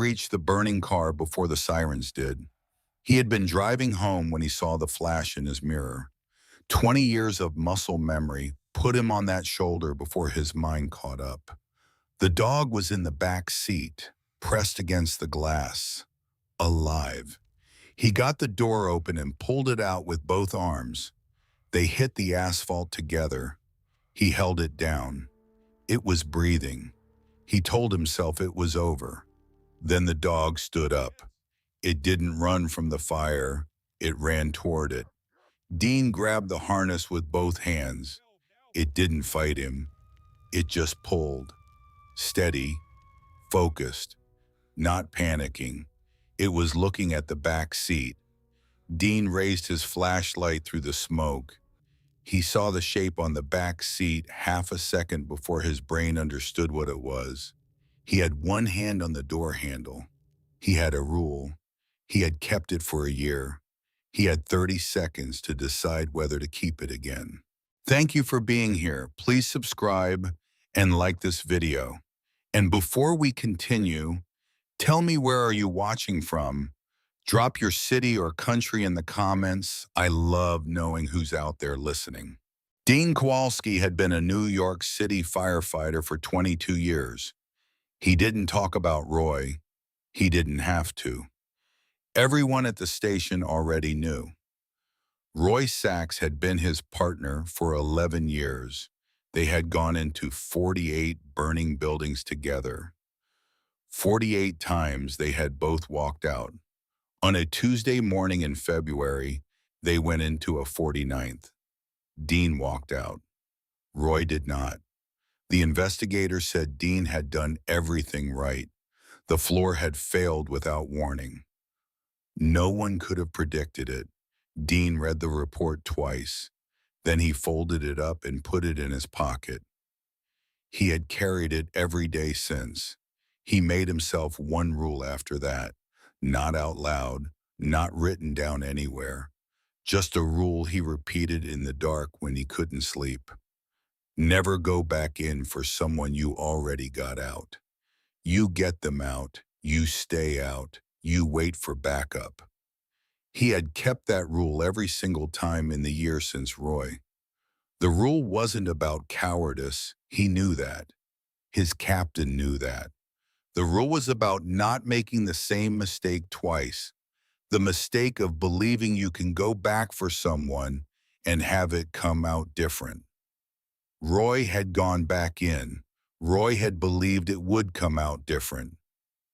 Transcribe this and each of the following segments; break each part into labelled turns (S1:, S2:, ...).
S1: reached the burning car before the sirens did. He had been driving home when he saw the flash in his mirror. 20 years of muscle memory put him on that shoulder before his mind caught up. The dog was in the back seat, pressed against the glass, alive. He got the door open and pulled it out with both arms. They hit the asphalt together. He held it down. It was breathing. He told himself it was over. Then the dog stood up. It didn't run from the fire. It ran toward it. Dean grabbed the harness with both hands. It didn't fight him. It just pulled. Steady, focused, not panicking. It was looking at the back seat. Dean raised his flashlight through the smoke. He saw the shape on the back seat half a second before his brain understood what it was. He had one hand on the door handle. He had a rule. He had kept it for a year. He had 30 seconds to decide whether to keep it again. Thank you for being here. Please subscribe and like this video. And before we continue, tell me, where are you watching from? Drop your city or country in the comments. I love knowing who's out there listening. Dean Kowalski had been a New York City firefighter for 22 years. He didn't talk about Roy. He didn't have to. Everyone at the station already knew. Roy Sachs had been his partner for 11 years. They had gone into 48 burning buildings together. 48 times they had both walked out. On a Tuesday morning in February, they went into a 49th. Dean walked out. Roy did not. The investigator said Dean had done everything right. The floor had failed without warning. No one could have predicted it. Dean read the report twice. Then he folded it up and put it in his pocket. He had carried it every day since. He made himself one rule after that. Not out loud, not written down anywhere. Just a rule he repeated in the dark when he couldn't sleep. Never go back in for someone you already got out. You get them out, you stay out, you wait for backup. He had kept that rule every single time in the year since Roy. The rule wasn't about cowardice. He knew that. His captain knew that. The rule was about not making the same mistake twice. The mistake of believing you can go back for someone and have it come out different. Roy had gone back in. Roy had believed it would come out different.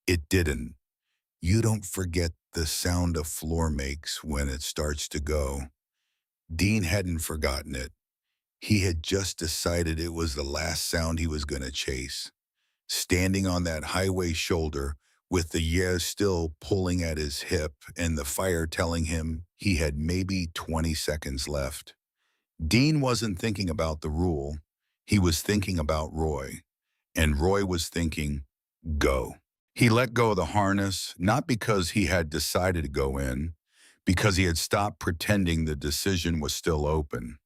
S1: It didn't. You don't forget the sound a floor makes when it starts to go. Dean hadn't forgotten it. He had just decided it was the last sound he was going to chase. Standing on that highway shoulder with the yeah still pulling at his hip and the fire telling him he had maybe 20 seconds left. Dean wasn't thinking about the rule. He was thinking about Roy. And Roy was thinking, go. He let go of the harness, not because he had decided to go in, because he had stopped pretending the decision was still open.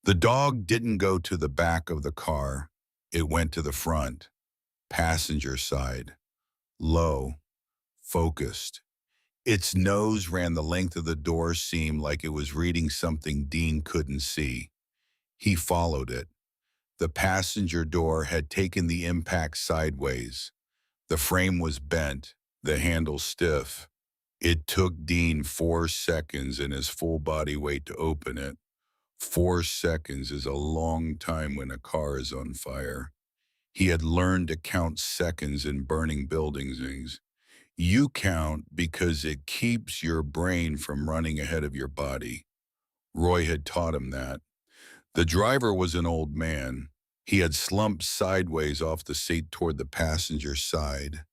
S1: The dog didn't go to the back of the car. It went to the front. Passenger side, low, focused. Its nose ran the length of the door seam like it was reading something Dean couldn't see. He followed it. The passenger door had taken the impact sideways. The frame was bent, the handle stiff. It took Dean 4 seconds and his full body weight to open it. 4 seconds is a long time when a car is on fire. He had learned to count seconds in burning buildings. You count because it keeps your brain from running ahead of your body. Roy had taught him that. The driver was an old man. He had slumped sideways off the seat toward the passenger side,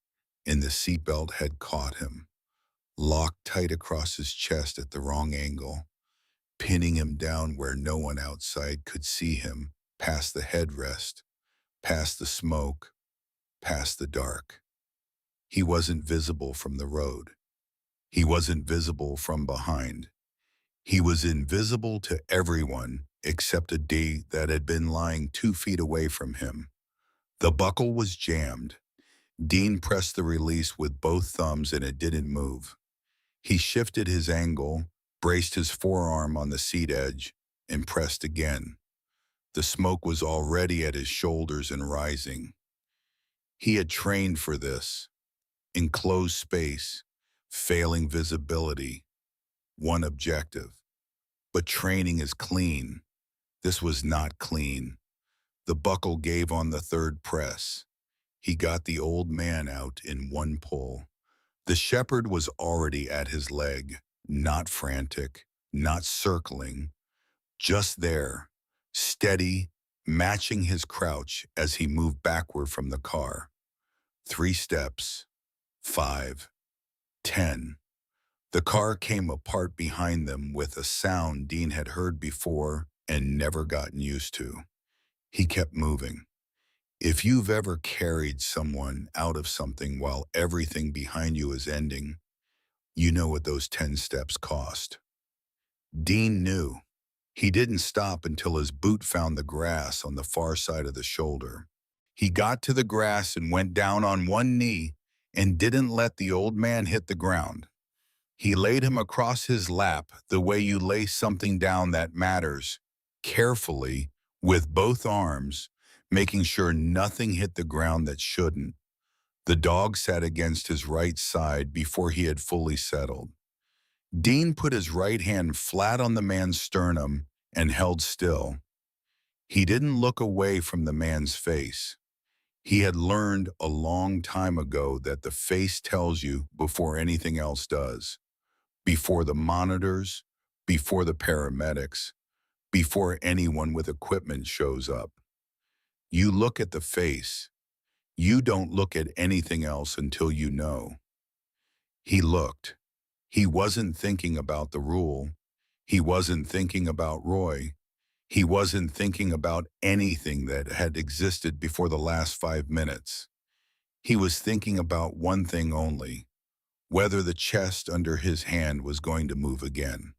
S1: and the seatbelt had caught him, locked tight across his chest at the wrong angle, pinning him down where no one outside could see him, past the headrest, past the smoke, past the dark. He wasn't visible from the road. He wasn't visible from behind. He was invisible to everyone except a D that had been lying 2 feet away from him. The buckle was jammed. Dean pressed the release with both thumbs and it didn't move. He shifted his angle, braced his forearm on the seat edge, and pressed again. The smoke was already at his shoulders and rising. He had trained for this. Enclosed space, failing visibility, one objective. But training is clean. This was not clean. The buckle gave on the third press. He got the old man out in one pull. The shepherd was already at his leg, not frantic, not circling, just there, steady, matching his crouch as he moved backward from the car. 3 steps, 5, 10. The car came apart behind them with a sound Dean had heard before and never gotten used to. He kept moving. If you've ever carried someone out of something while everything behind you is ending, you know what those 10 steps cost. Dean knew. He didn't stop until his boot found the grass on the far side of the shoulder. He got to the grass and went down on one knee and didn't let the old man hit the ground. He laid him across his lap the way you lay something down that matters, carefully, with both arms, making sure nothing hit the ground that shouldn't. The dog sat against his right side before he had fully settled. Dean put his right hand flat on the man's sternum and held still. He didn't look away from the man's face. He had learned a long time ago that the face tells you before anything else does. Before the monitors, before the paramedics, before anyone with equipment shows up. You look at the face. You don't look at anything else until you know. He looked. He wasn't thinking about the rule. He wasn't thinking about Roy. He wasn't thinking about anything that had existed before the last 5 minutes. He was thinking about one thing only, whether the chest under his hand was going to move again.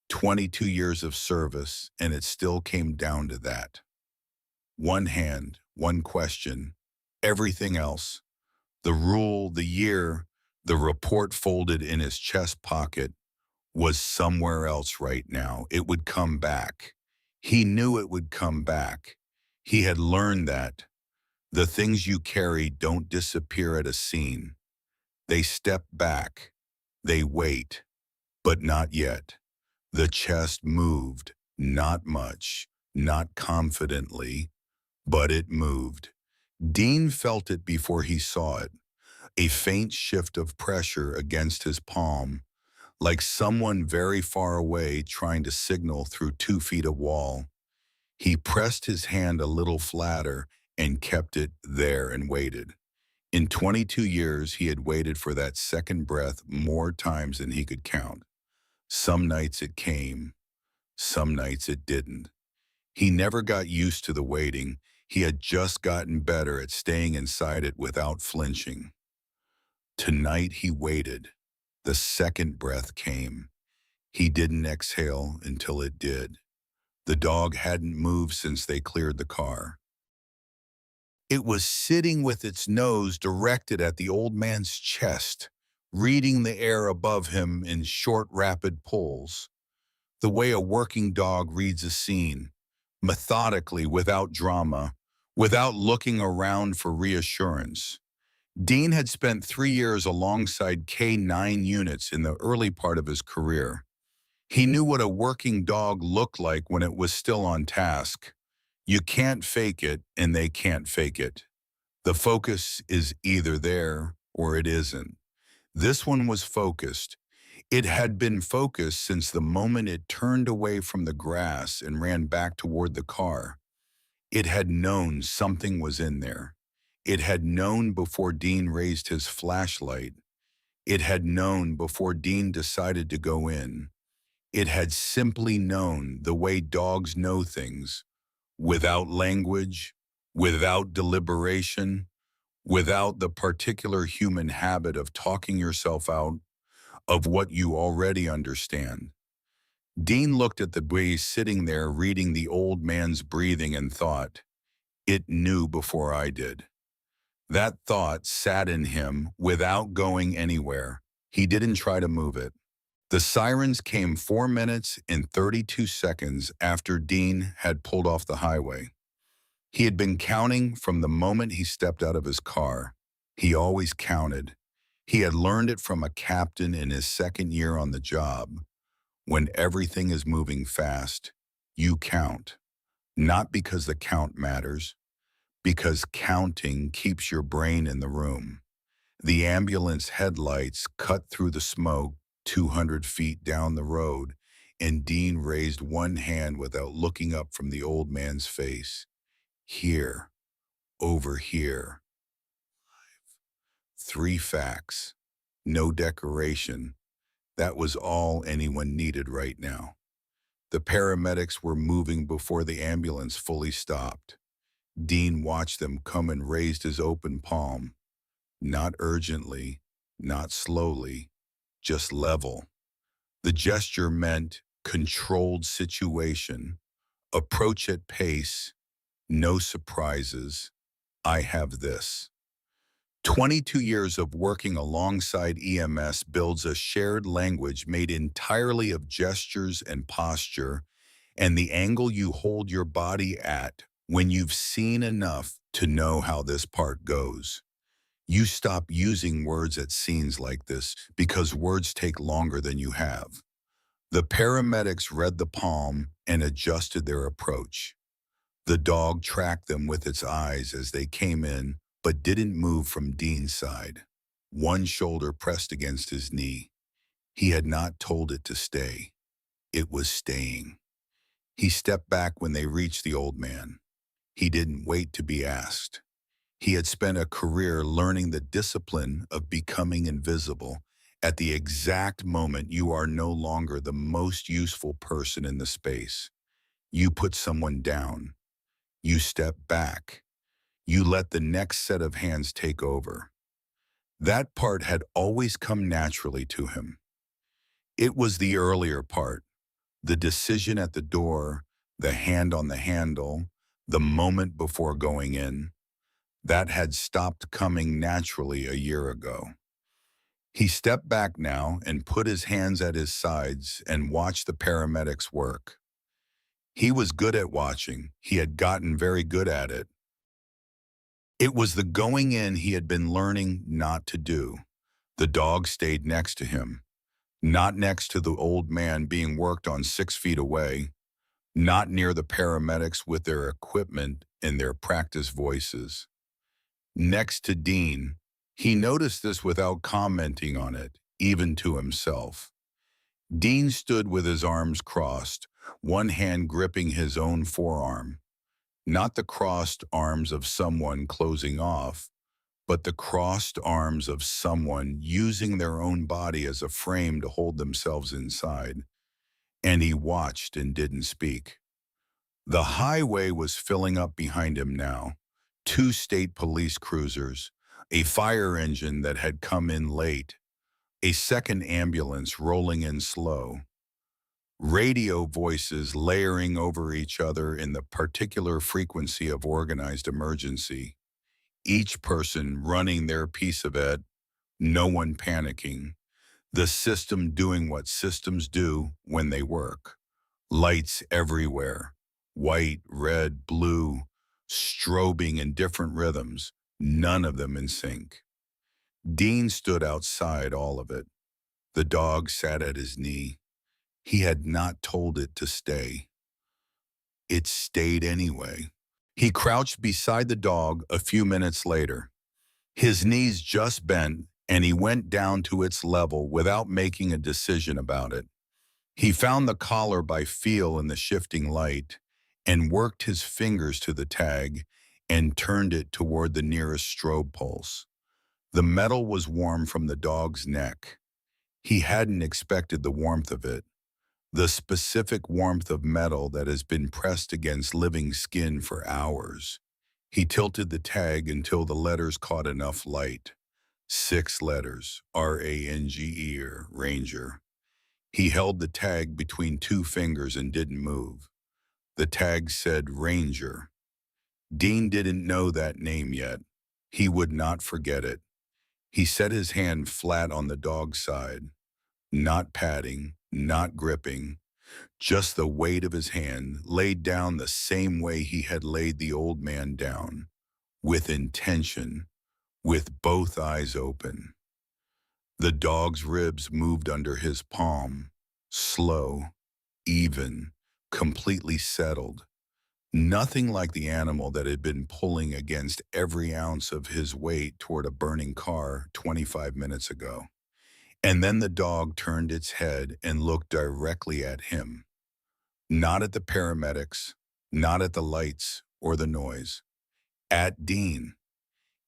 S1: 22 years of service, and it still came down to that. One hand, one question, everything else, the rule, the year, the report folded in his chest pocket, was somewhere else right now. It would come back. He knew it would come back. He had learned that. The things you carry don't disappear at a scene. They step back. They wait. But not yet. The chest moved. Not much. Not confidently. But it moved. Dean felt it before he saw it. A faint shift of pressure against his palm, like someone very far away trying to signal through 2 feet of wall. He pressed his hand a little flatter and kept it there and waited. In 22 years, he had waited for that second breath more times than he could count. Some nights it came, some nights it didn't. He never got used to the waiting. He had just gotten better at staying inside it without flinching. Tonight he waited. The second breath came. He didn't exhale until it did. The dog hadn't moved since they cleared the car. It was sitting with its nose directed at the old man's chest, reading the air above him in short, rapid pulls. The way a working dog reads a scene, methodically, without drama, without looking around for reassurance. Dean had spent 3 years alongside K-9 units in the early part of his career. He knew what a working dog looked like when it was still on task. You can't fake it, and they can't fake it. The focus is either there or it isn't. This one was focused. It had been focused since the moment it turned away from the grass and ran back toward the car. It had known something was in there. It had known before Dean raised his flashlight. It had known before Dean decided to go in. It had simply known the way dogs know things, without language, without deliberation, without the particular human habit of talking yourself out of what you already understand. Dean looked at the bee sitting there reading the old man's breathing and thought, it knew before I did. That thought sat in him without going anywhere. He didn't try to move it. The sirens came 4 minutes and 32 seconds after Dean had pulled off the highway. He had been counting from the moment he stepped out of his car. He always counted. He had learned it from a captain in his second year on the job. When everything is moving fast, you count. Not because the count matters, because counting keeps your brain in the room. The ambulance headlights cut through the smoke 200 feet down the road, and Dean raised one hand without looking up from the old man's face. Here, over here. 3 facts. No decoration. That was all anyone needed right now. The paramedics were moving before the ambulance fully stopped. Dean watched them come and raised his open palm. Not urgently, not slowly, just level. The gesture meant controlled situation, approach at pace, no surprises. I have this. 22 years of working alongside EMS builds a shared language made entirely of gestures and posture, and the angle you hold your body at when you've seen enough to know how this part goes. You stop using words at scenes like this because words take longer than you have. The paramedics read the palm and adjusted their approach. The dog tracked them with its eyes as they came in, but didn't move from Dean's side. One shoulder pressed against his knee. He had not told it to stay. It was staying. He stepped back when they reached the old man. He didn't wait to be asked. He had spent a career learning the discipline of becoming invisible. At the exact moment you are no longer the most useful person in the space. You put someone down. You step back. You let the next set of hands take over. That part had always come naturally to him. It was the earlier part, the decision at the door, the hand on the handle, the moment before going in. That had stopped coming naturally a year ago. He stepped back now and put his hands at his sides and watched the paramedics work. He was good at watching. He had gotten very good at it. It was the going in he had been learning not to do. The dog stayed next to him, not next to the old man being worked on 6 feet away, not near the paramedics with their equipment and their practice voices. Next to Dean. He noticed this without commenting on it, even to himself. Dean stood with his arms crossed, one hand gripping his own forearm. Not the crossed arms of someone closing off, but the crossed arms of someone using their own body as a frame to hold themselves inside. And he watched and didn't speak. The highway was filling up behind him now. 2 state police cruisers, a fire engine that had come in late, a second ambulance rolling in slow, radio voices layering over each other in the particular frequency of organized emergency, each person running their piece of it, no one panicking, the system doing what systems do when they work. Lights everywhere, white, red, blue, strobing in different rhythms, none of them in sync. Dean stood outside all of it. The dog sat at his knee. He had not told it to stay. It stayed anyway. He crouched beside the dog a few minutes later. His knees just bent, and he went down to its level without making a decision about it. He found the collar by feel in the shifting light and worked his fingers to the tag and turned it toward the nearest strobe pulse. The metal was warm from the dog's neck. He hadn't expected the warmth of it, the specific warmth of metal that has been pressed against living skin for hours. He tilted the tag until the letters caught enough light. 6 letters, R-A-N-G-E, Ranger. He held the tag between 2 fingers and didn't move. The tag said Ranger. Dean didn't know that name yet. He would not forget it. He set his hand flat on the dog's side, not patting, not gripping, just the weight of his hand laid down the same way he had laid the old man down, with intention, with both eyes open. The dog's ribs moved under his palm, slow, even, completely settled. Nothing like the animal that had been pulling against every ounce of his weight toward a burning car 25 minutes ago. And then the dog turned its head and looked directly at him, not at the paramedics, not at the lights or the noise, at Dean.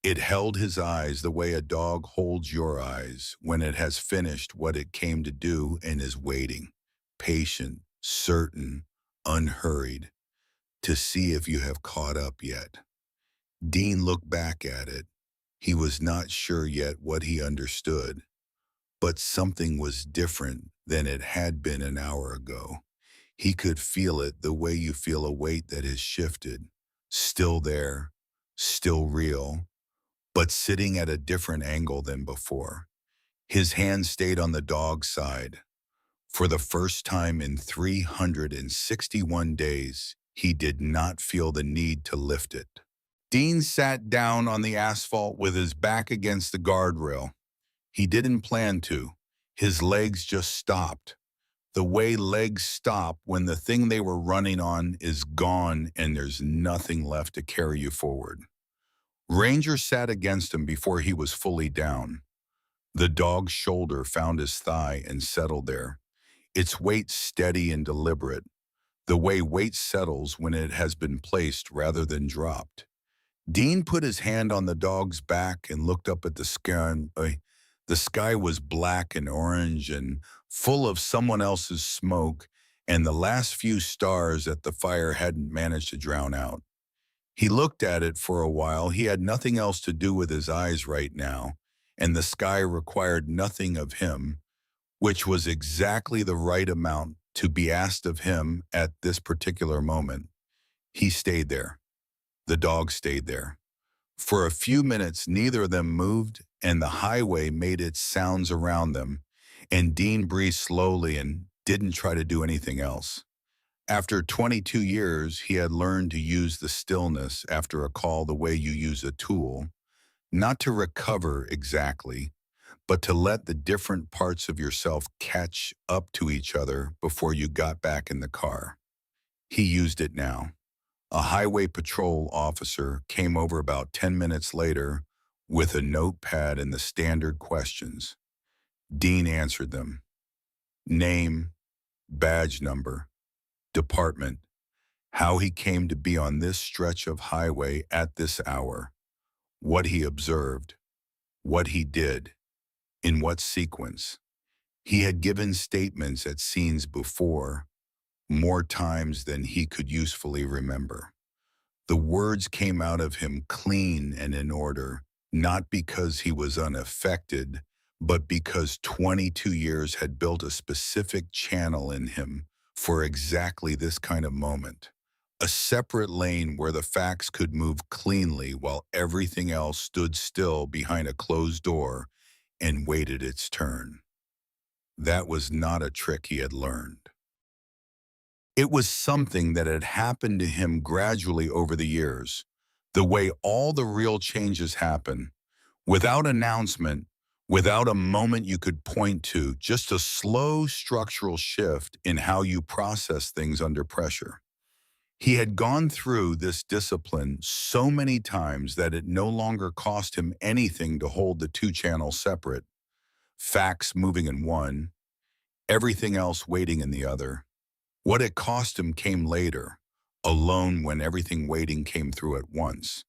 S1: It held his eyes the way a dog holds your eyes when it has finished what it came to do and is waiting, patient, certain, unhurried, to see if you have caught up yet. Dean looked back at it. He was not sure yet what he understood, but something was different than it had been an hour ago. He could feel it the way you feel a weight that has shifted, still there, still real, but sitting at a different angle than before. His hand stayed on the dog's side. For the first time in 361 days, he did not feel the need to lift it. Dean sat down on the asphalt with his back against the guardrail. He didn't plan to. His legs just stopped. The way legs stop when the thing they were running on is gone and there's nothing left to carry you forward. Ranger sat against him before he was fully down. The dog's shoulder found his thigh and settled there, its weight steady and deliberate, the way weight settles when it has been placed rather than dropped. Dean put his hand on the dog's back and looked up at the sky. The sky was black and orange and full of someone else's smoke, and the last few stars that the fire hadn't managed to drown out. He looked at it for a while. He had nothing else to do with his eyes right now, and the sky required nothing of him, which was exactly the right amount to be asked of him at this particular moment. He stayed there. The dog stayed there. For a few minutes, neither of them moved, and the highway made its sounds around them, and Dean breathed slowly and didn't try to do anything else. After 22 years, he had learned to use the stillness after a call the way you use a tool, not to recover exactly, but to let the different parts of yourself catch up to each other before you got back in the car. He used it now. A highway patrol officer came over about 10 minutes later with a notepad and the standard questions. Dean answered them. Name, badge number, department, how he came to be on this stretch of highway at this hour, what he observed, what he did, in what sequence. He had given statements at scenes before, more times than he could usefully remember. The words came out of him clean and in order, not because he was unaffected, but because 22 years had built a specific channel in him for exactly this kind of moment. A separate lane where the facts could move cleanly while everything else stood still behind a closed door and waited its turn. That was not a trick he had learned. It was something that had happened to him gradually over the years, the way all the real changes happen, without announcement, without a moment you could point to, just a slow structural shift in how you process things under pressure. He had gone through this discipline so many times that it no longer cost him anything to hold the two channels separate, facts moving in one, everything else waiting in the other. What it cost him came later, alone when everything waiting came through at once.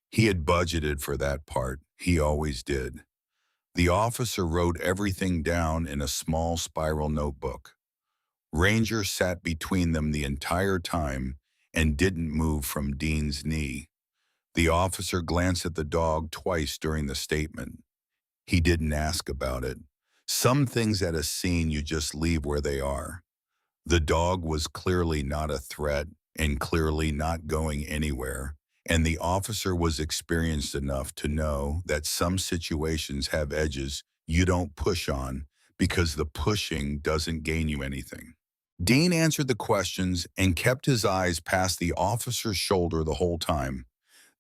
S1: He had budgeted for that part. He always did. The officer wrote everything down in a small spiral notebook. Ranger sat between them the entire time and didn't move from Dean's knee. The officer glanced at the dog twice during the statement. He didn't ask about it. Some things at a scene you just leave where they are. The dog was clearly not a threat and clearly not going anywhere, and the officer was experienced enough to know that some situations have edges you don't push on because the pushing doesn't gain you anything. Dean answered the questions and kept his eyes past the officer's shoulder the whole time.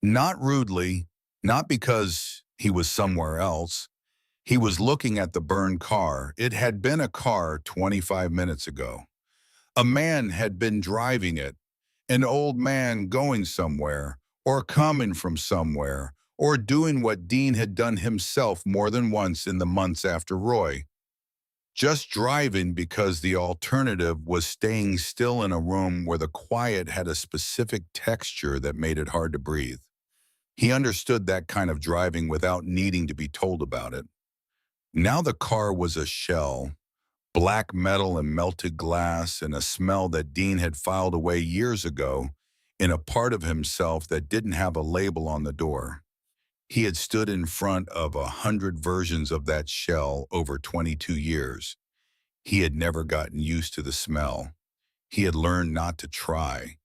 S1: Not rudely, not because he was somewhere else. He was looking at the burned car. It had been a car 25 minutes ago. A man had been driving it, an old man going somewhere, or coming from somewhere, or doing what Dean had done himself more than once in the months after Roy. Just driving because the alternative was staying still in a room where the quiet had a specific texture that made it hard to breathe. He understood that kind of driving without needing to be told about it. Now the car was a shell, black metal and melted glass, and a smell that Dean had filed away years ago in a part of himself that didn't have a label on the door. He had stood in front of 100 versions of that shell over 22 years. He had never gotten used to the smell. He had learned not to try,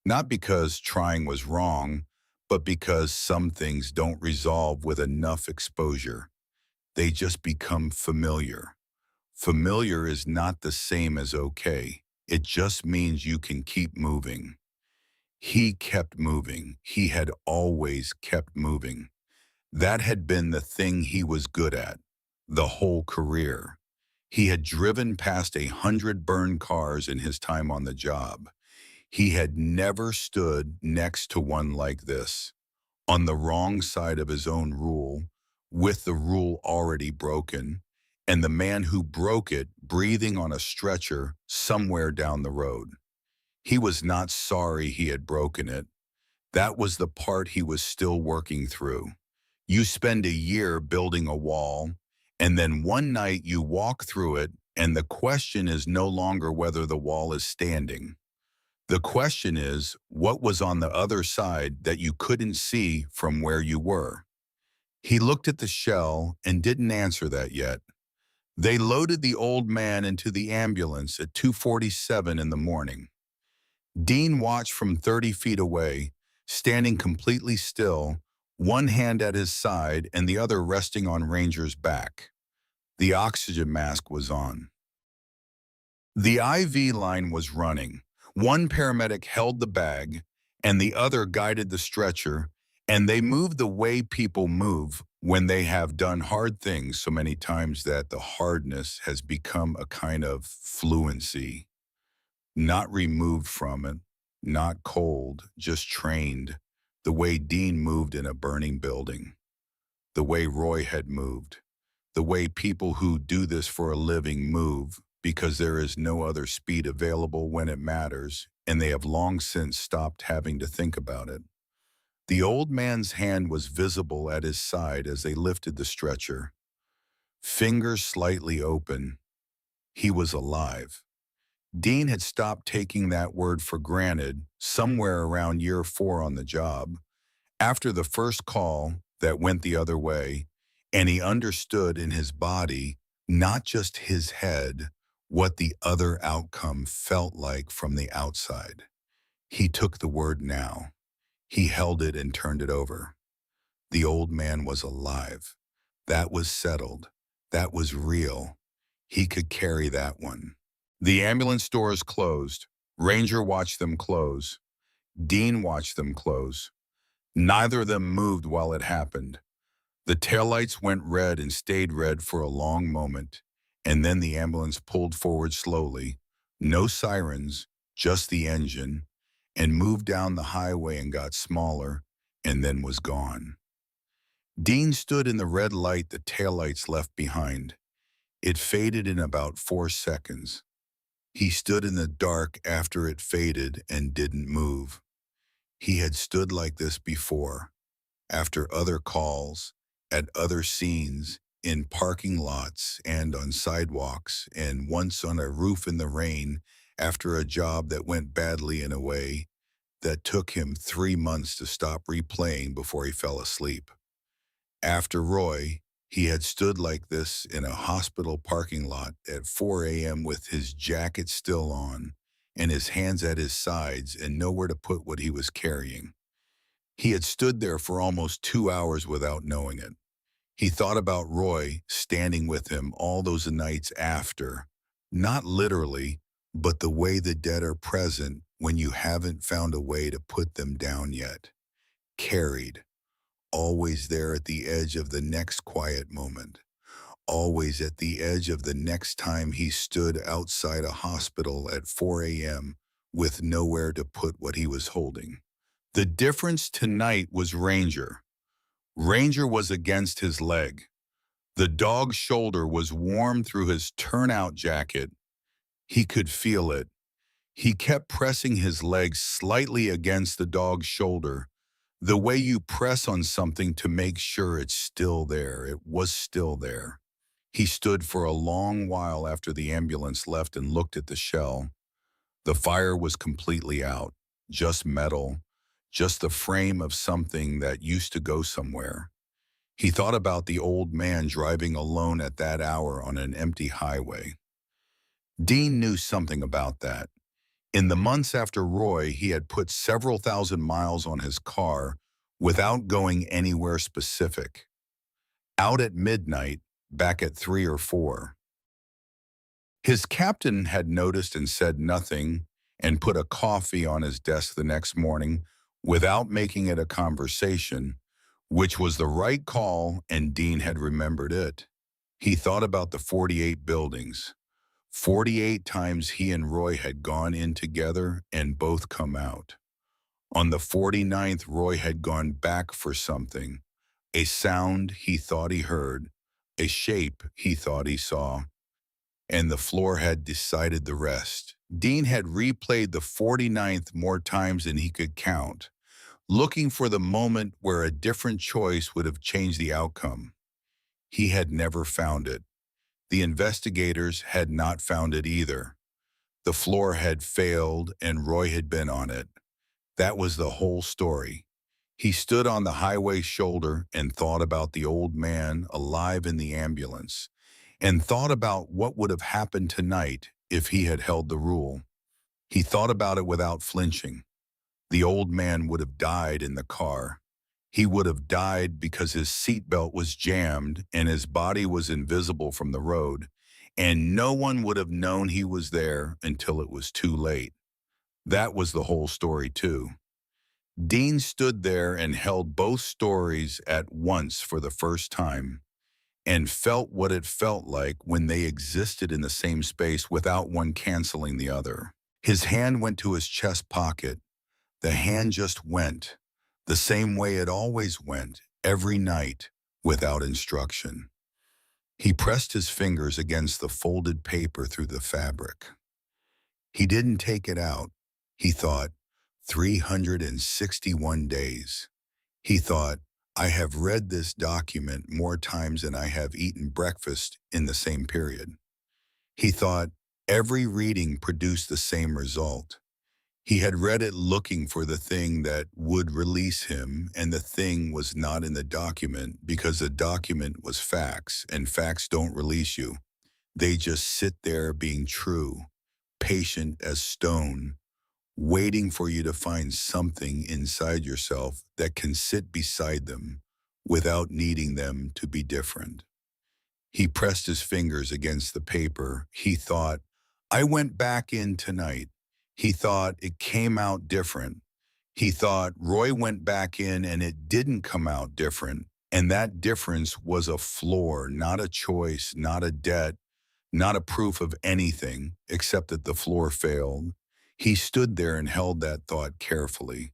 S1: not because trying was wrong, but because some things don't resolve with enough exposure. They just become familiar. Familiar is not the same as okay. It just means you can keep moving. He kept moving. He had always kept moving. That had been the thing he was good at, the whole career. He had driven past 100 burned cars in his time on the job. He had never stood next to one like this, on the wrong side of his own rule, with the rule already broken, and the man who broke it breathing on a stretcher somewhere down the road. He was not sorry he had broken it. That was the part he was still working through. You spend a year building a wall, and then one night you walk through it, and the question is no longer whether the wall is standing. The question is, what was on the other side that you couldn't see from where you were? He looked at the shell and didn't answer that yet. They loaded the old man into the ambulance at 2:47 in the morning. Dean watched from 30 feet away, standing completely still, one hand at his side and the other resting on Ranger's back. The oxygen mask was on. The IV line was running. One paramedic held the bag, and the other guided the stretcher, and they moved the way people move when they have done hard things so many times that the hardness has become a kind of fluency. Not removed from it, not cold, just trained, the way Dean moved in a burning building, the way Roy had moved, the way people who do this for a living move, because there is no other speed available when it matters, and they have long since stopped having to think about it. The old man's hand was visible at his side as they lifted the stretcher. Fingers slightly open. He was alive. Dean had stopped taking that word for granted somewhere around year 4 on the job, after the first call that went the other way, and he understood in his body, not just his head, what the other outcome felt like from the outside. He took the word now. He held it and turned it over. The old man was alive. That was settled. That was real. He could carry that one. The ambulance doors closed. Ranger watched them close. Dean watched them close. Neither of them moved while it happened. The taillights went red and stayed red for a long moment, and then the ambulance pulled forward slowly, no sirens, just the engine, and moved down the highway and got smaller, and then was gone. Dean stood in the red light the taillights left behind. It faded in about 4 seconds. He stood in the dark after it faded and didn't move. He had stood like this before, after other calls, at other scenes, in parking lots and on sidewalks, and once on a roof in the rain after a job that went badly in a way that took him 3 months to stop replaying before he fell asleep. After Roy, he had stood like this in a hospital parking lot at 4 a.m. with his jacket still on and his hands at his sides and nowhere to put what he was carrying. He had stood there for almost 2 hours without knowing it. He thought about Roy standing with him all those nights after, not literally, but the way the dead are present when you haven't found a way to put them down yet. Carried, always there at the edge of the next quiet moment, always at the edge of the next time he stood outside a hospital at 4 a.m. with nowhere to put what he was holding. The difference tonight was Ranger. Ranger was against his leg. The dog's shoulder was warm through his turnout jacket. He could feel it. He kept pressing his leg slightly against the dog's shoulder, the way you press on something to make sure it's still there. It was still there. He stood for a long while after the ambulance left and looked at the shell. The fire was completely out, just metal, just the frame of something that used to go somewhere. He thought about the old man driving alone at that hour on an empty highway. Dean knew something about that. In the months after Roy, he had put several thousand miles on his car without going anywhere specific. Out at midnight, back at 3 or 4. His captain had noticed and said nothing and put a coffee on his desk the next morning without making it a conversation, which was the right call, and Dean had remembered it. He thought about the 48 buildings. 48 times he and Roy had gone in together and both come out. On the 49th, Roy had gone back for something, a sound he thought he heard, a shape he thought he saw, and the floor had decided the rest. Dean had replayed the 49th more times than he could count, looking for the moment where a different choice would have changed the outcome. He had never found it. The investigators had not found it either. The floor had failed and Roy had been on it. That was the whole story. He stood on the highway's shoulder and thought about the old man alive in the ambulance, and thought about what would have happened tonight if he had held the rule. He thought about it without flinching. The old man would have died in the car. He would have died because his seatbelt was jammed and his body was invisible from the road, and no one would have known he was there until it was too late. That was the whole story, too. Dean stood there and held both stories at once for the first time, and felt what it felt like when they existed in the same space without one canceling the other. His hand went to his chest pocket. The hand just went, the same way it always went, every night, without instruction. He pressed his fingers against the folded paper through the fabric. He didn't take it out. He thought, 361 days. He thought, I have read this document more times than I have eaten breakfast in the same period. He thought, every reading produced the same result. He had read it looking for the thing that would release him, and the thing was not in the document because the document was facts, and facts don't release you. They just sit there being true, patient as stone, waiting for you to find something inside yourself that can sit beside them without needing them to be different. He pressed his fingers against the paper. He thought, I went back in tonight. He thought it came out different. He thought Roy went back in and it didn't come out different. And that difference was a floor, not a choice, not a debt, not a proof of anything, except that the floor failed. He stood there and held that thought carefully,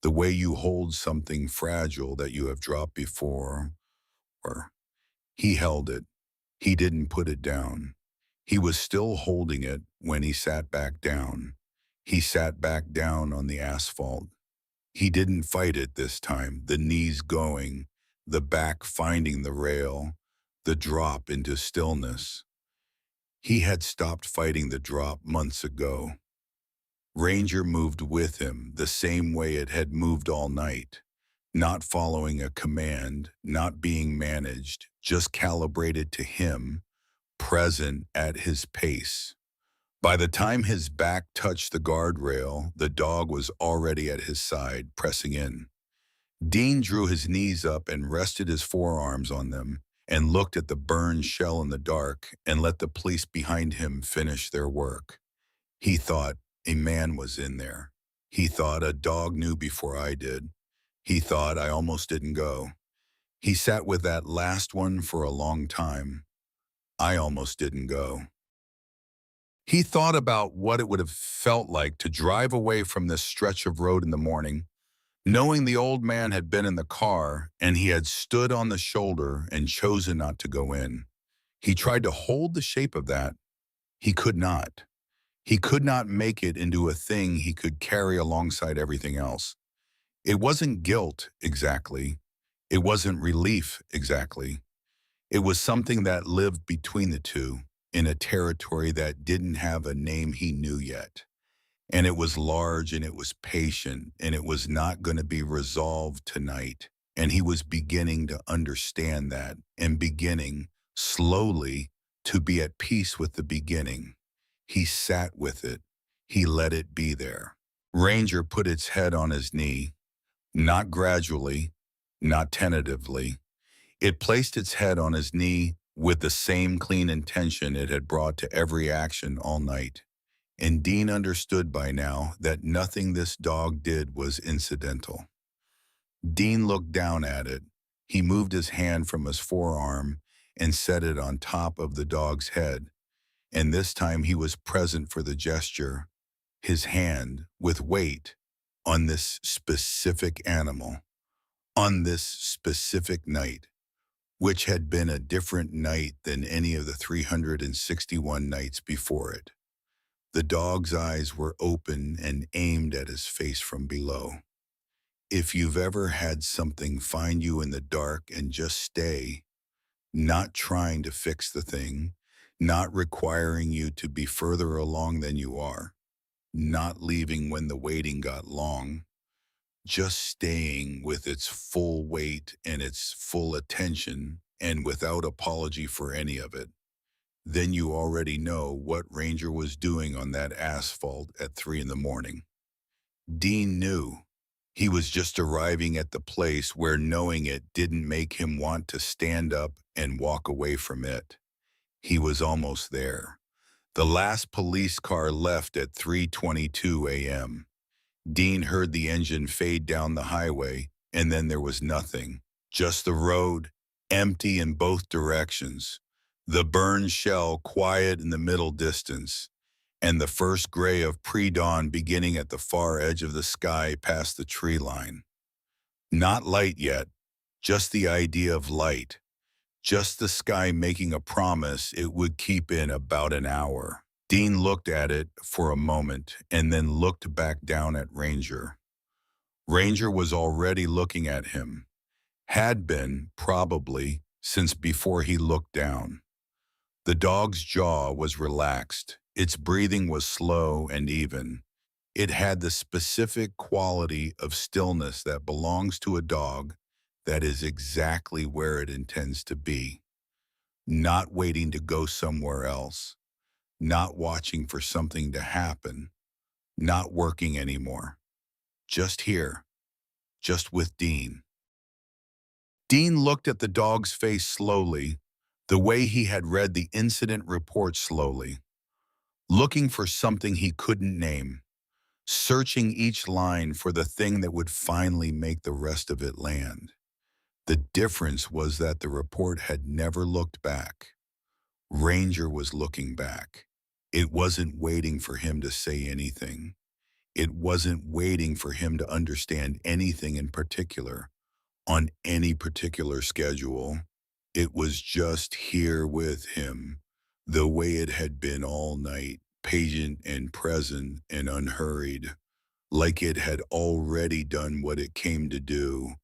S1: the way you hold something fragile that you have dropped before. Or he held it. He didn't put it down. He was still holding it when he sat back down. He sat back down on the asphalt. He didn't fight it this time, the knees going, the back finding the rail, the drop into stillness. He had stopped fighting the drop months ago. Ranger moved with him the same way it had moved all night, not following a command, not being managed, just calibrated to him, present at his pace. By the time his back touched the guardrail, the dog was already at his side, pressing in. Dean drew his knees up and rested his forearms on them and looked at the burned shell in the dark and let the police behind him finish their work. He thought a man was in there. He thought a dog knew before I did. He thought I almost didn't go. He sat with that last one for a long time. I almost didn't go. He thought about what it would have felt like to drive away from this stretch of road in the morning, knowing the old man had been in the car and he had stood on the shoulder and chosen not to go in. He tried to hold the shape of that. He could not. He could not make it into a thing he could carry alongside everything else. It wasn't guilt exactly. It wasn't relief exactly. It was something that lived between the two in a territory that didn't have a name he knew yet. And it was large and it was patient and it was not going to be resolved tonight. And he was beginning to understand that and beginning slowly to be at peace with the beginning. He sat with it. He let it be there. Ranger put its head on his knee, not gradually, not tentatively. It placed its head on his knee with the same clean intention it had brought to every action all night. And Dean understood by now that nothing this dog did was incidental. Dean looked down at it. He moved his hand from his forearm and set it on top of the dog's head. And this time he was present for the gesture, his hand with weight on this specific animal, on this specific night, which had been a different night than any of the 361 nights before it. The dog's eyes were open and aimed at his face from below. If you've ever had something find you in the dark and just stay, not trying to fix the thing, not requiring you to be further along than you are, not leaving when the waiting got long, just staying with its full weight and its full attention and without apology for any of it, then you already know what Ranger was doing on that asphalt at 3 in the morning. Dean knew. He was just arriving at the place where knowing it didn't make him want to stand up and walk away from it. He was almost there. The last police car left at 3:22 a.m. Dean heard the engine fade down the highway, and then there was nothing. Just the road, empty in both directions. The burned shell quiet in the middle distance, and the first gray of pre-dawn beginning at the far edge of the sky past the tree line. Not light yet, just the idea of light. Just the sky making a promise it would keep in about an hour. Dean looked at it for a moment and then looked back down at Ranger. Ranger was already looking at him. Had been, probably, since before he looked down. The dog's jaw was relaxed. Its breathing was slow and even. It had the specific quality of stillness that belongs to a dog that is exactly where it intends to be. Not waiting to go somewhere else. Not watching for something to happen. Not working anymore. Just here. Just with Dean. Dean looked at the dog's face slowly, the way he had read the incident report slowly, looking for something he couldn't name, searching each line for the thing that would finally make the rest of it land. The difference was that the report had never looked back. Ranger was looking back. It wasn't waiting for him to say anything. It wasn't waiting for him to understand anything in particular, on any particular schedule. It was just here with him, the way it had been all night, patient and present and unhurried, like it had already done what it came to do,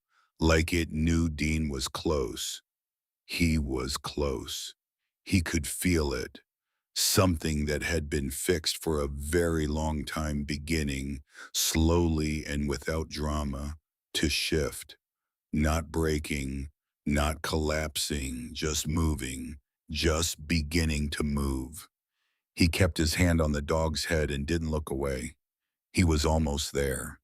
S1: like it knew Dean was close. He was close. He could feel it. Something that had been fixed for a very long time beginning, slowly and without drama, to shift. Not breaking, not collapsing, just moving, just beginning to move. He kept his hand on the dog's head and didn't look away. He was almost there.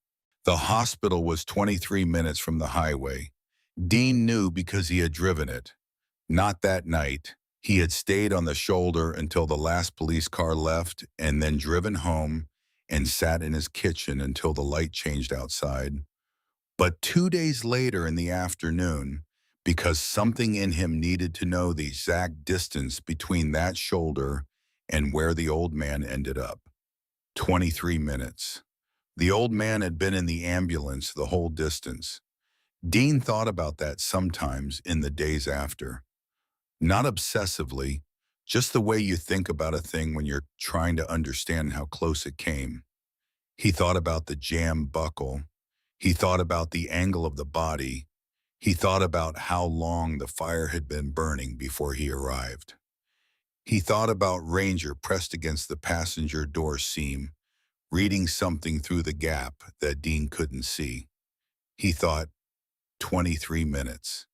S1: The hospital was 23 minutes from the highway. Dean knew because he had driven it. Not that night. He had stayed on the shoulder until the last police car left and then driven home and sat in his kitchen until the light changed outside. But 2 days later in the afternoon, because something in him needed to know the exact distance between that shoulder and where the old man ended up. 23 minutes. The old man had been in the ambulance the whole distance. Dean thought about that sometimes in the days after. Not obsessively, just the way you think about a thing when you're trying to understand how close it came. He thought about the jam buckle. He thought about the angle of the body. He thought about how long the fire had been burning before he arrived. He thought about Ranger pressed against the passenger door seam, reading something through the gap that Dean couldn't see. He thought 23 minutes.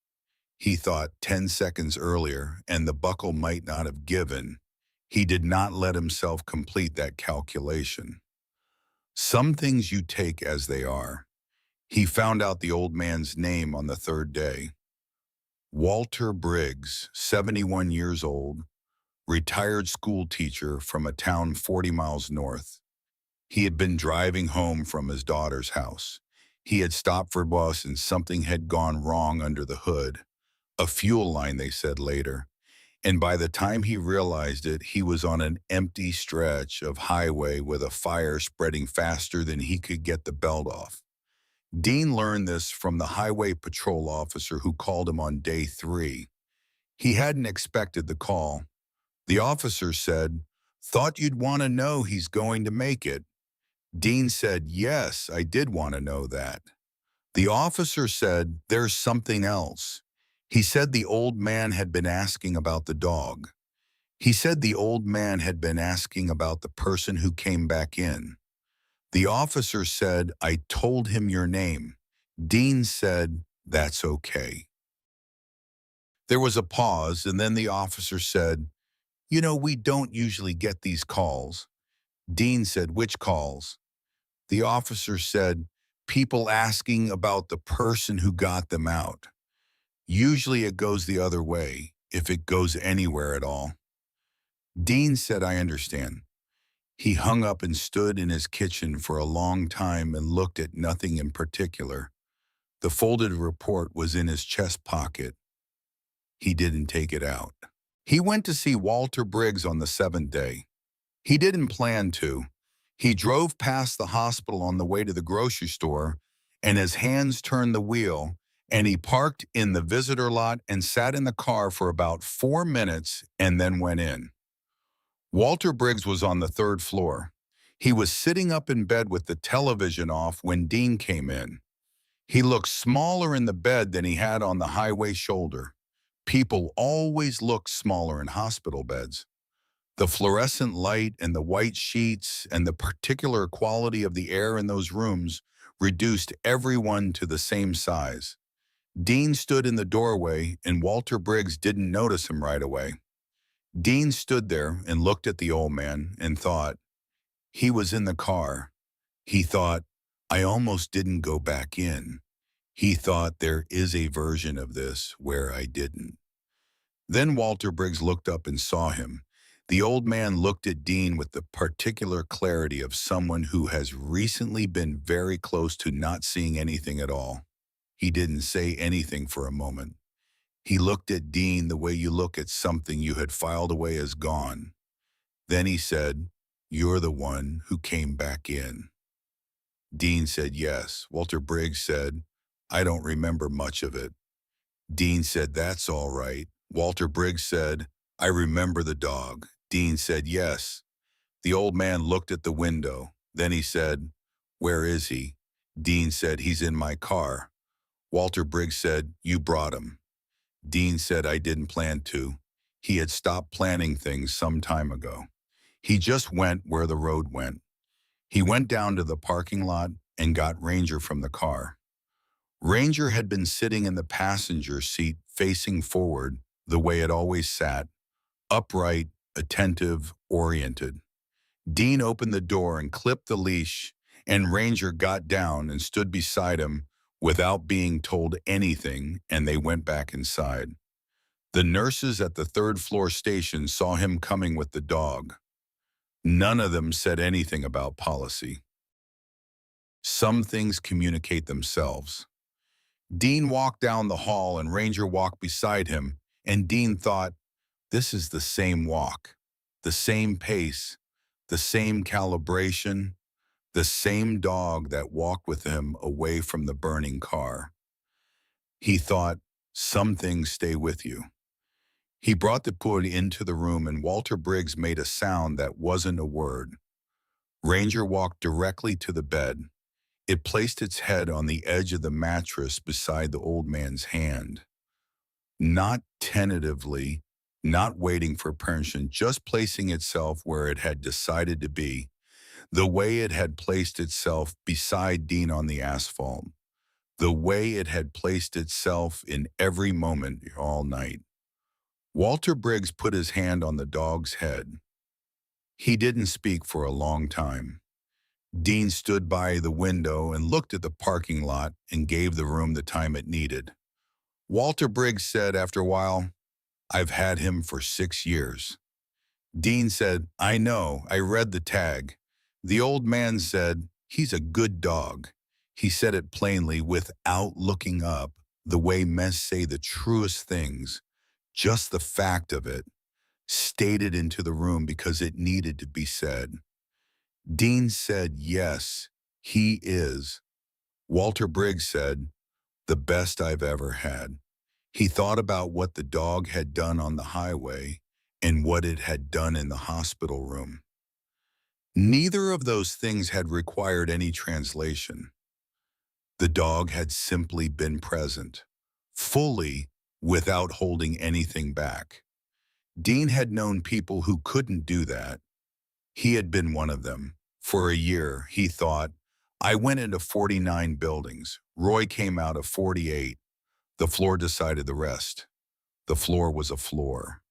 S1: He thought 10 seconds earlier, and the buckle might not have given. He did not let himself complete that calculation. Some things you take as they are. He found out the old man's name on the third day. Walter Briggs, 71 years old, retired school teacher from a town 40 miles north. He had been driving home from his daughter's house. He had stopped for a bus and something had gone wrong under the hood. A fuel line, they said later. And by the time he realized it, he was on an empty stretch of highway with a fire spreading faster than he could get the belt off. Dean learned this from the highway patrol officer who called him on day 3. He hadn't expected the call. The officer said, "Thought you'd want to know he's going to make it." Dean said, "Yes, I did want to know that." The officer said, "There's something else." He said the old man had been asking about the dog. He said the old man had been asking about the person who came back in. The officer said, "I told him your name." Dean said, "That's okay." There was a pause, and then the officer said, "You know, we don't usually get these calls." Dean said, "Which calls?" The officer said, "People asking about the person who got them out. Usually it goes the other way, if it goes anywhere at all." Dean said, "I understand." He hung up and stood in his kitchen for a long time and looked at nothing in particular. The folded report was in his chest pocket. He didn't take it out. He went to see Walter Briggs on the 7th day. He didn't plan to. He drove past the hospital on the way to the grocery store, and his hands turned the wheel, and he parked in the visitor lot and sat in the car for about 4 minutes and then went in. Walter Briggs was on the 3rd floor. He was sitting up in bed with the television off when Dean came in. He looked smaller in the bed than he had on the highway shoulder. People always look smaller in hospital beds. The fluorescent light and the white sheets and the particular quality of the air in those rooms reduced everyone to the same size. Dean stood in the doorway, and Walter Briggs didn't notice him right away. Dean stood there and looked at the old man and thought, he was in the car. He thought, I almost didn't go back in. He thought there is a version of this where I didn't. Then Walter Briggs looked up and saw him. The old man looked at Dean with the particular clarity of someone who has recently been very close to not seeing anything at all. He didn't say anything for a moment. He looked at Dean the way you look at something you had filed away as gone. Then he said, "You're the one who came back in." Dean said yes. Walter Briggs said, "I don't remember much of it." Dean said, "That's all right." Walter Briggs said, "I remember the dog." Dean said, "Yes." The old man looked at the window. Then he said, "Where is he?" Dean said, "He's in my car." Walter Briggs said, "You brought him." Dean said, "I didn't plan to." He had stopped planning things some time ago. He just went where the road went. He went down to the parking lot and got Ranger from the car. Ranger had been sitting in the passenger seat facing forward the way it always sat, upright, attentive, oriented. Dean opened the door and clipped the leash, and Ranger got down and stood beside him without being told anything, and they went back inside. The nurses at the third-floor station saw him coming with the dog. None of them said anything about policy. Some things communicate themselves. Dean walked down the hall and Ranger walked beside him, and Dean thought, this is the same walk, the same pace, the same calibration, the same dog that walked with him away from the burning car. He thought, some things stay with you. He brought the pud into the room and Walter Briggs made a sound that wasn't a word. Ranger walked directly to the bed. It placed its head on the edge of the mattress beside the old man's hand. Not tentatively, not waiting for permission, just placing itself where it had decided to be, the way it had placed itself beside Dean on the asphalt, the way it had placed itself in every moment all night. Walter Briggs put his hand on the dog's head. He didn't speak for a long time. Dean stood by the window and looked at the parking lot and gave the room the time it needed. Walter Briggs said after a while, I've had him for 6 years. Dean said, I know, I read the tag. The old man said, he's a good dog. He said it plainly without looking up, the way men say the truest things, just the fact of it, stated into the room because it needed to be said. Dean said, yes, he is. Walter Briggs said, the best I've ever had. He thought about what the dog had done on the highway and what it had done in the hospital room. Neither of those things had required any translation. The dog had simply been present, fully, without holding anything back. Dean had known people who couldn't do that. He had been one of them. For a year, he thought, I went into 49 buildings. Roy came out of 48. The floor decided the rest. The floor was a floor.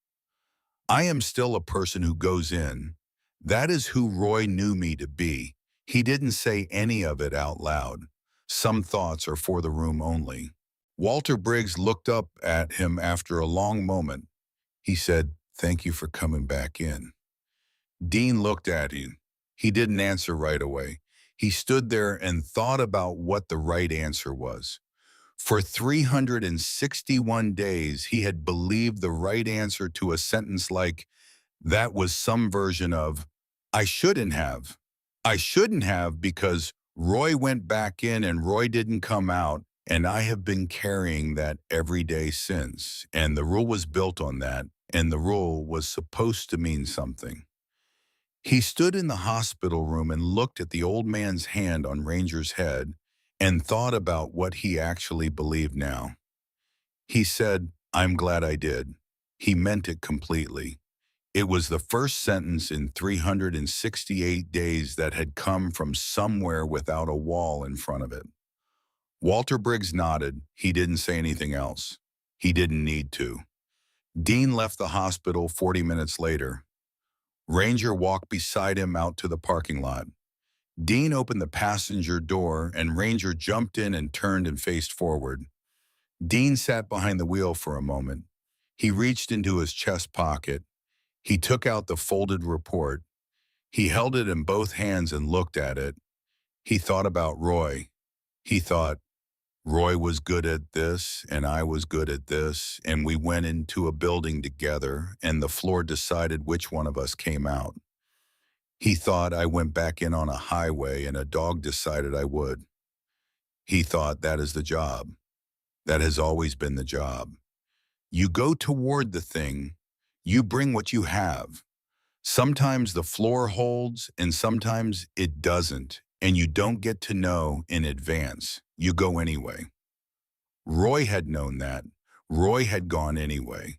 S1: I am still a person who goes in. That is who Roy knew me to be. He didn't say any of it out loud. Some thoughts are for the room only. Walter Briggs looked up at him after a long moment. He said, thank you for coming back in. Dean looked at him. He didn't answer right away. He stood there and thought about what the right answer was. For 361 days, he had believed the right answer to a sentence like, that was some version of, I shouldn't have. I shouldn't have because Roy went back in and Roy didn't come out, and I have been carrying that every day since. And the rule was built on that, and the rule was supposed to mean something. He stood in the hospital room and looked at the old man's hand on Ranger's head and thought about what he actually believed now. He said, I'm glad I did. He meant it completely. It was the first sentence in 368 days that had come from somewhere without a wall in front of it. Walter Briggs nodded. He didn't say anything else. He didn't need to. Dean left the hospital 40 minutes later. Ranger walked beside him out to the parking lot. Dean opened the passenger door and Ranger jumped in and turned and faced forward. Dean sat behind the wheel for a moment. He reached into his chest pocket. He took out the folded report. He held it in both hands and looked at it. He thought about Roy. He thought, Roy was good at this and I was good at this, and we went into a building together and the floor decided which one of us came out. He thought I went back in on a highway and a dog decided I would. He thought that is the job. That has always been the job. You go toward the thing, you bring what you have. Sometimes the floor holds and sometimes it doesn't, and you don't get to know in advance. You go anyway. Roy had known that. Roy had gone anyway.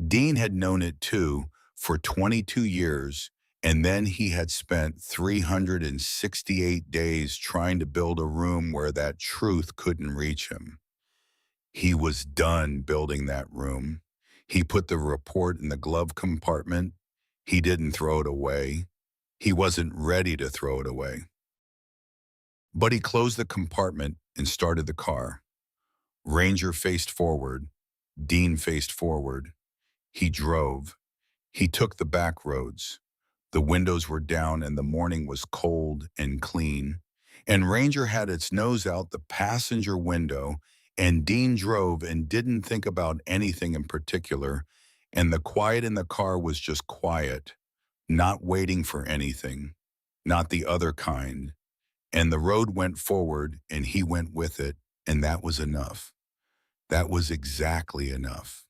S1: Dean had known it too for 22 years, and then he had spent 368 days trying to build a room where that truth couldn't reach him. He was done building that room. He put the report in the glove compartment. He didn't throw it away. He wasn't ready to throw it away. But he closed the compartment and started the car. Ranger faced forward. Dean faced forward. He drove. He took the back roads. The windows were down and the morning was cold and clean. And Ranger had its nose out the passenger window, and Dean drove and didn't think about anything in particular. And the quiet in the car was just quiet, not waiting for anything, not the other kind. And the road went forward and he went with it, and that was enough. That was exactly enough.